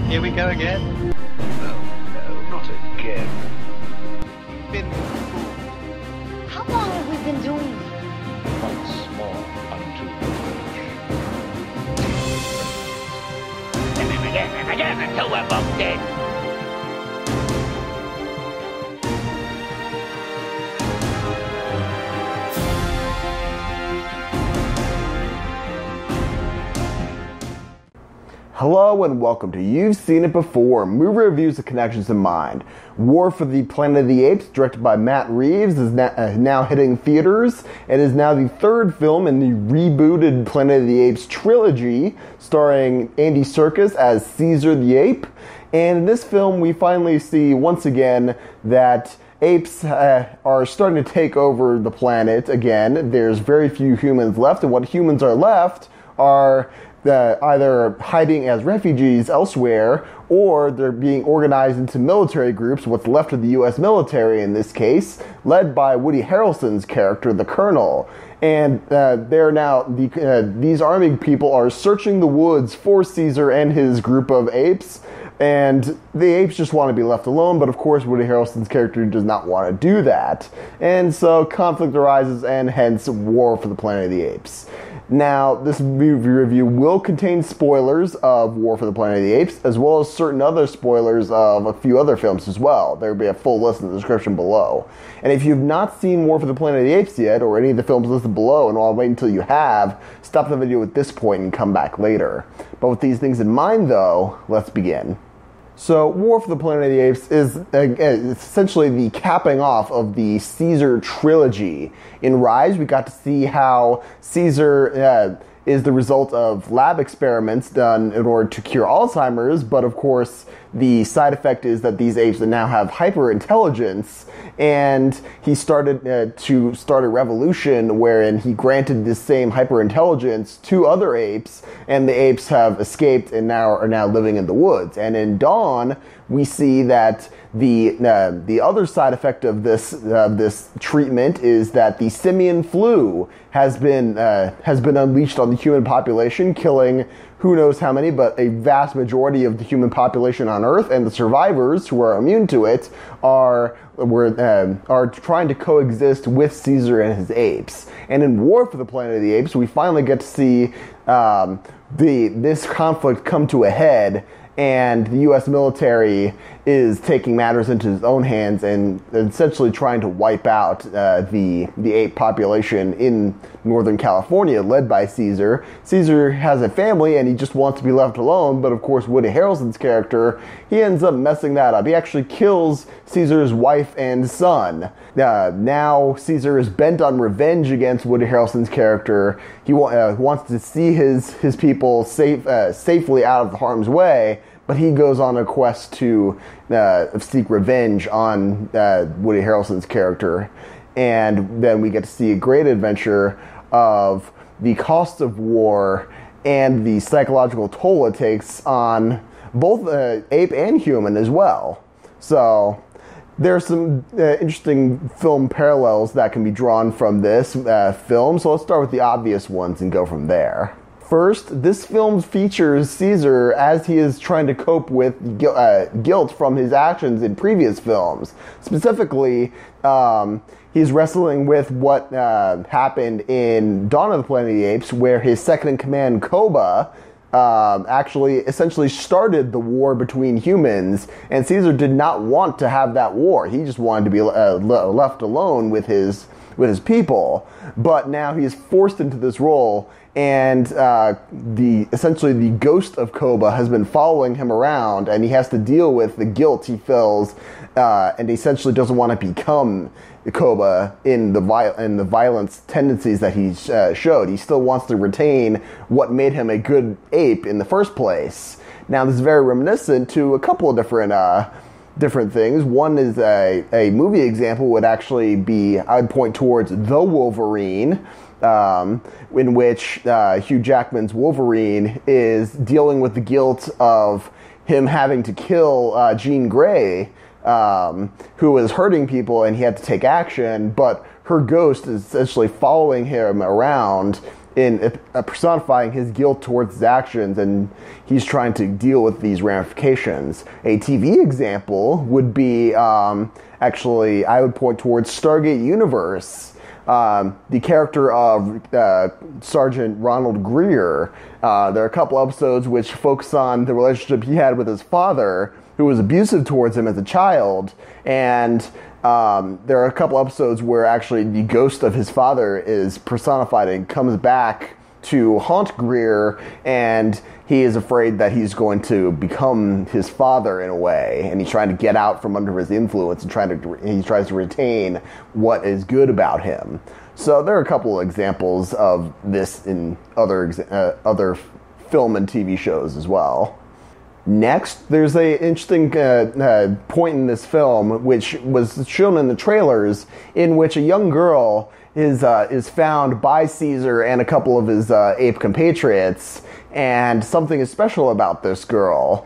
Here we go again. No, not again. You've been fooled. How long have we been doing this? Once more unto the bridge. And again until we're both dead. Hello and welcome to You've Seen It Before, movie reviews with connections in mind. War for the Planet of the Apes, directed by Matt Reeves, is now hitting theaters. It is now the third film in the rebooted Planet of the Apes trilogy, starring Andy Serkis as Caesar the Ape. And in this film, we finally see once again that apes are starting to take over the planet again. There's very few humans left, and what humans are left are either hiding as refugees elsewhere, or they're being organized into military groups, what's left of the U.S. military in this case, led by Woody Harrelson's character, the Colonel. And they're now, these army people are searching the woods for Caesar and his group of apes, and the apes just want to be left alone, but of course Woody Harrelson's character does not want to do that. And so conflict arises, and hence War for the Planet of the Apes. Now, this movie review will contain spoilers of War for the Planet of the Apes, as well as certain other spoilers of a few other films as well. There will be a full list in the description below. And if you've not seen War for the Planet of the Apes yet, or any of the films listed below, and I'll wait until you have, stop the video at this point and come back later. But with these things in mind, though, let's begin. So, War for the Planet of the Apes is essentially the capping off of the Caesar trilogy. In Rise, we got to see how Caesar is the result of lab experiments done in order to cure Alzheimer's, but of course, the side effect is that these apes now have hyper-intelligence, and he started to start a revolution wherein he granted this same hyper-intelligence to other apes, and the apes have escaped and are now living in the woods. And in Dawn, we see that the other side effect of this treatment is that the simian flu has been unleashed on the human population, killing who knows how many, but a vast majority of the human population on Earth, and the survivors who are immune to it are trying to coexist with Caesar and his apes. And in War for the Planet of the Apes, we finally get to see this conflict come to a head, and the U.S. military is taking matters into its own hands and essentially trying to wipe out the ape population in Northern California, led by Caesar. Caesar has a family and he just wants to be left alone, but of course Woody Harrelson's character, he ends up messing that up. He actually kills Caesar's wife and son. Now Caesar is bent on revenge against Woody Harrelson's character. He wants to see his people safely out of harm's way, but he goes on a quest to seek revenge on Woody Harrelson's character. And then we get to see a great adventure of the cost of war and the psychological toll it takes on both ape and human as well. So there's some interesting film parallels that can be drawn from this film. So let's start with the obvious ones and go from there. First, this film features Caesar as he is trying to cope with guilt from his actions in previous films. Specifically, he's wrestling with what happened in Dawn of the Planet of the Apes, where his second-in-command, Koba, actually essentially started the war between humans, and Caesar did not want to have that war. He just wanted to be left alone with his people. But now he is forced into this role, and essentially the ghost of Koba has been following him around, and he has to deal with the guilt he feels, and he essentially doesn't want to become Koba in the violence tendencies that he showed. He still wants to retain what made him a good ape in the first place. Now, this is very reminiscent to a couple of different things. One is a movie example would actually be, I'd point towards The Wolverine, in which Hugh Jackman's Wolverine is dealing with the guilt of him having to kill Jean Grey, who was hurting people, and he had to take action, but her ghost is essentially following him around personifying his guilt towards his actions, and he's trying to deal with these ramifications. A TV example would be, actually, I would point towards Stargate Universe. The character of Sergeant Ronald Greer. There are a couple episodes which focus on the relationship he had with his father, who was abusive towards him as a child, and there are a couple episodes where actually the ghost of his father is personified and comes back to haunt Greer, and he is afraid that he's going to become his father in a way, and he's trying to get out from under his influence and he tries to retain what is good about him. So there are a couple of examples of this in other film and TV shows as well. Next, there's an interesting point in this film, which was shown in the trailers, in which a young girl is found by Caesar and a couple of his ape compatriots, and something is special about this girl.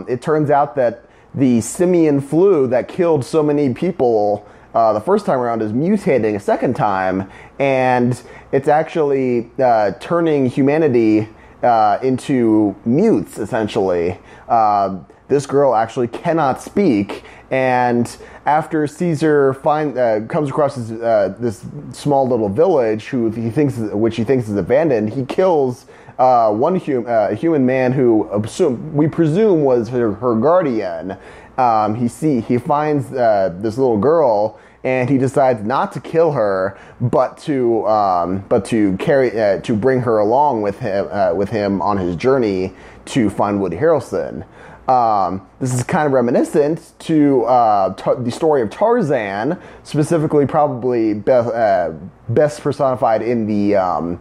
It turns out that the simian flu that killed so many people the first time around is mutating a second time, and it's actually turning humanity into mutes, essentially. This girl actually cannot speak, and after Caesar comes across this small little village which he thinks is abandoned, he kills a human man who we presume was her guardian. He finds this little girl, and he decides not to kill her, but to bring her along with him on his journey to find Woody Harrelson. This is kind of reminiscent to the story of Tarzan, specifically probably best personified in the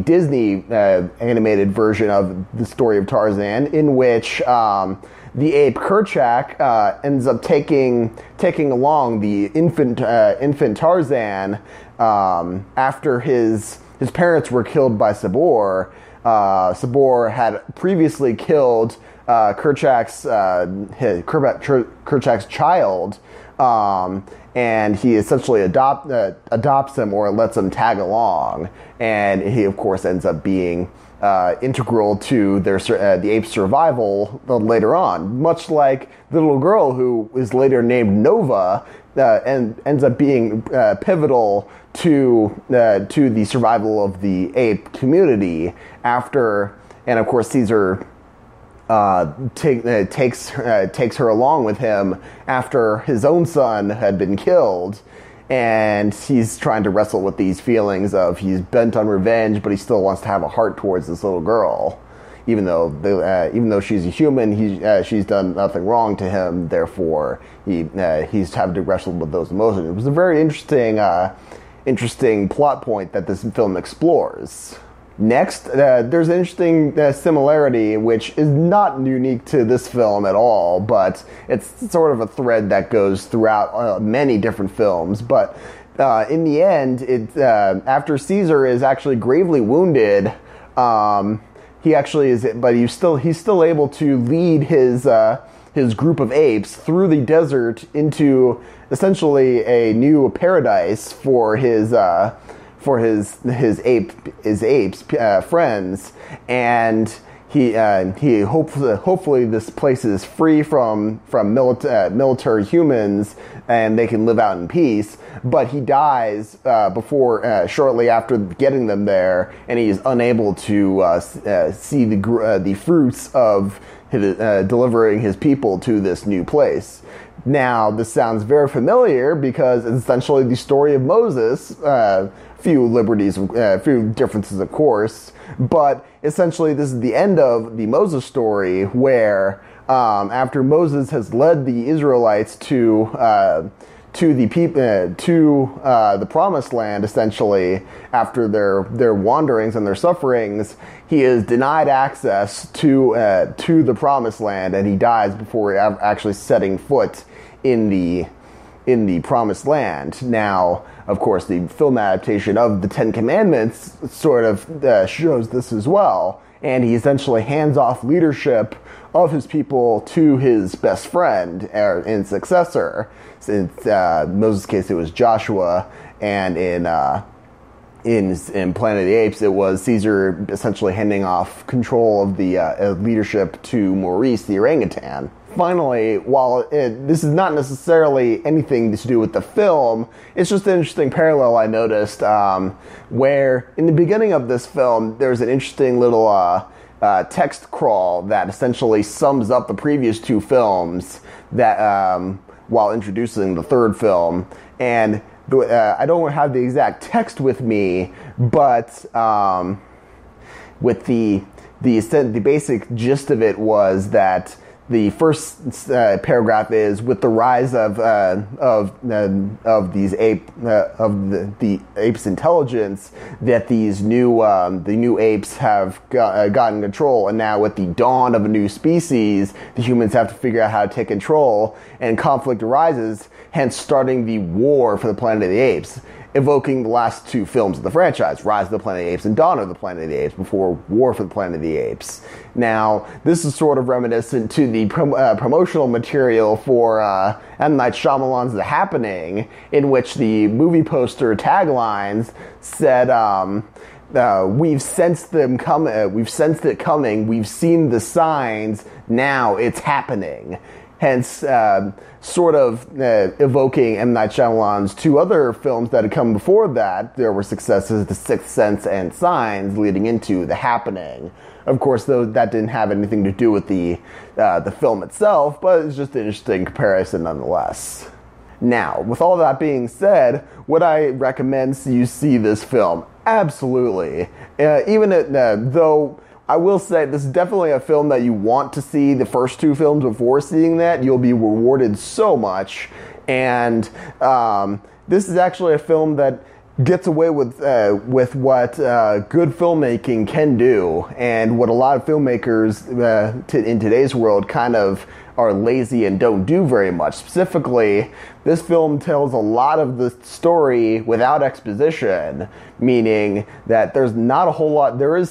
Disney animated version of the story of Tarzan, in which the ape Kerchak ends up taking along the infant Tarzan after his parents were killed by Sabor. Sabor had previously killed Kerchak's child, and he essentially adopts him, or lets him tag along, and he of course ends up being integral to the ape's survival later on, much like the little girl who is later named Nova, and ends up being pivotal to the survival of the ape community after, and of course Caesar takes her along with him after his own son had been killed, and he's trying to wrestle with these feelings of he's bent on revenge, but he still wants to have a heart towards this little girl, even though she's a human. She's done nothing wrong to him, therefore he's having to wrestle with those emotions. It was a very interesting plot point that this film explores. Next, there's an interesting similarity, which is not unique to this film at all, but it's sort of a thread that goes throughout many different films. But in the end, after Caesar is actually gravely wounded, he actually is, but he's still able to lead his group of apes through the desert into essentially a new paradise for his apes friends, and he hopefully this place is free from military humans and they can live out in peace. But he dies shortly after getting them there, and he is unable to see the fruits of delivering his people to this new place. Now, this sounds very familiar because it's essentially the story of Moses. Few differences, of course, but essentially this is the end of the Moses story, where after Moses has led the Israelites to the promised land, essentially after their wanderings and their sufferings, he is denied access to the promised land, and he dies before actually setting foot in the promised land. Now, of course, the film adaptation of the Ten Commandments sort of shows this as well, and he essentially hands off leadership of his people to his best friend and successor. In Moses' case, it was Joshua, and in in Planet of the Apes, it was Caesar essentially handing off control of the leadership to Maurice, the orangutan. Finally, while this is not necessarily anything to do with the film, it's just an interesting parallel I noticed, where in the beginning of this film, there's an interesting little text crawl that essentially sums up the previous two films that while introducing the third film. And I don't have the exact text with me, but with the basic gist of it was that the first paragraph is, with the rise of these the apes' intelligence, that these the new apes have gotten control, and now with the dawn of a new species, the humans have to figure out how to take control, and conflict arises, hence starting the war for the Planet of the Apes, evoking the last two films of the franchise, Rise of the Planet of the Apes and Dawn of the Planet of the Apes, before War for the Planet of the Apes. Now, this is sort of reminiscent to the promotional material for M. Night Shyamalan's The Happening, in which the movie poster taglines said, we've sensed them coming, we've sensed it coming, we've seen the signs, now it's happening. Hence, sort of evoking M. Night Shyamalan's two other films that had come before that. There were successes, The Sixth Sense and Signs, leading into The Happening. Of course, though, that didn't have anything to do with the film itself, but it's just an interesting comparison nonetheless. Now, with all that being said, would I recommend you see this film? Absolutely. Though I will say this is definitely a film that you want to see the first two films before seeing that. You'll be rewarded so much. And this is actually a film that gets away with what good filmmaking can do, and what a lot of filmmakers in today's world kind of are lazy and don't do very much. Specifically, this film tells a lot of the story without exposition, meaning that there's not a whole lot. There are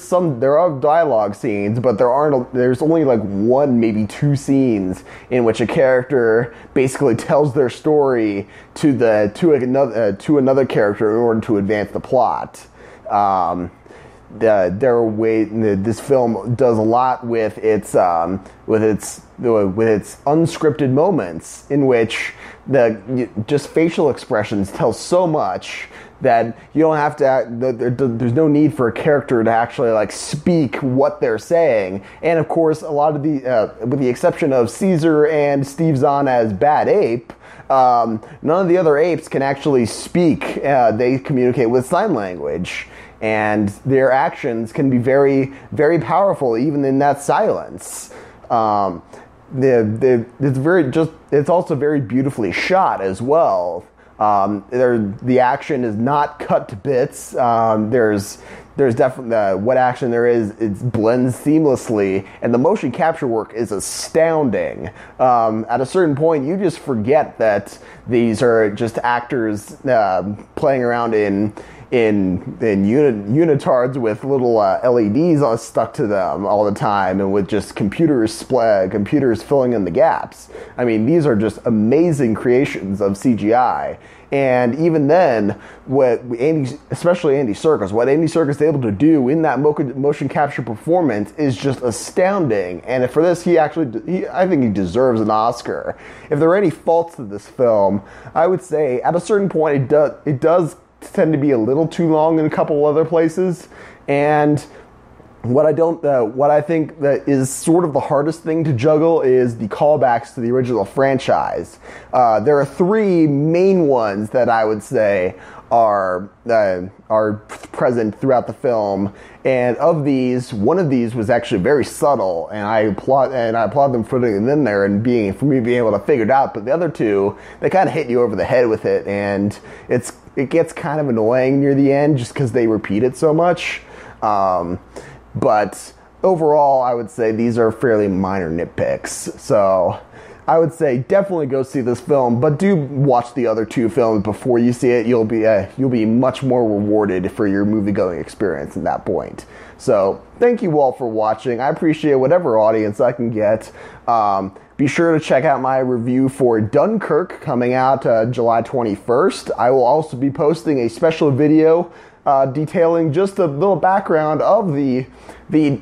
dialogue scenes, but there's only like one, maybe two scenes in which a character basically tells their story to another character in order to advance the plot. This film does a lot with its unscripted moments, in which just facial expressions tell so much that you don't have to. There's no need for a character to actually like speak what they're saying. And of course, a lot of with the exception of Caesar and Steve Zahn as Bad Ape, none of the other apes can actually speak. They communicate with sign language. And their actions can be very, very powerful, even in that silence. It's also very beautifully shot as well. The action is not cut to bits. There's definitely what action there is. It blends seamlessly, and the motion capture work is astounding. At a certain point, you just forget that these are just actors playing around in unitards with little LEDs stuck to them all the time, and with just computers filling in the gaps. I mean, these are just amazing creations of CGI. And even then, especially Andy Serkis, what Andy Serkis is able to do in that motion capture performance is just astounding. And for this, I think he deserves an Oscar. If there are any faults to this film, I would say at a certain point it does tend to be a little too long in a couple other places, and what I think that is sort of the hardest thing to juggle is the callbacks to the original franchise. There are three main ones that I would say are present throughout the film, and of these, one of these was actually very subtle, and I applaud them for putting it in there and being able to figure it out. But the other two, they kind of hit you over the head with it, and it gets kind of annoying near the end just because they repeat it so much. But overall, I would say these are fairly minor nitpicks. So I would say definitely go see this film, but do watch the other two films before you see it. You'll be much more rewarded for your movie-going experience at that point. So thank you all for watching. I appreciate whatever audience I can get. Be sure to check out my review for Dunkirk coming out July 21st. I will also be posting a special video detailing just a little background of the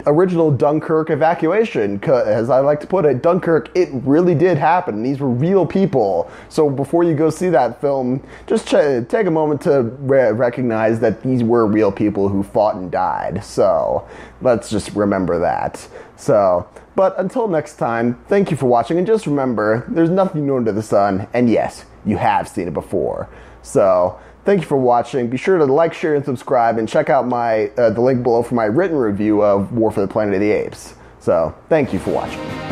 original Dunkirk evacuation. As I like to put it, Dunkirk, it really did happen. These were real people. So before you go see that film, just take a moment to recognize that these were real people who fought and died. So let's just remember that. So, but until next time, thank you for watching, and just remember, there's nothing new under the sun, and yes, you have seen it before. So, thank you for watching. Be sure to like, share, and subscribe, and check out the link below for my written review of War for the Planet of the Apes. So, thank you for watching.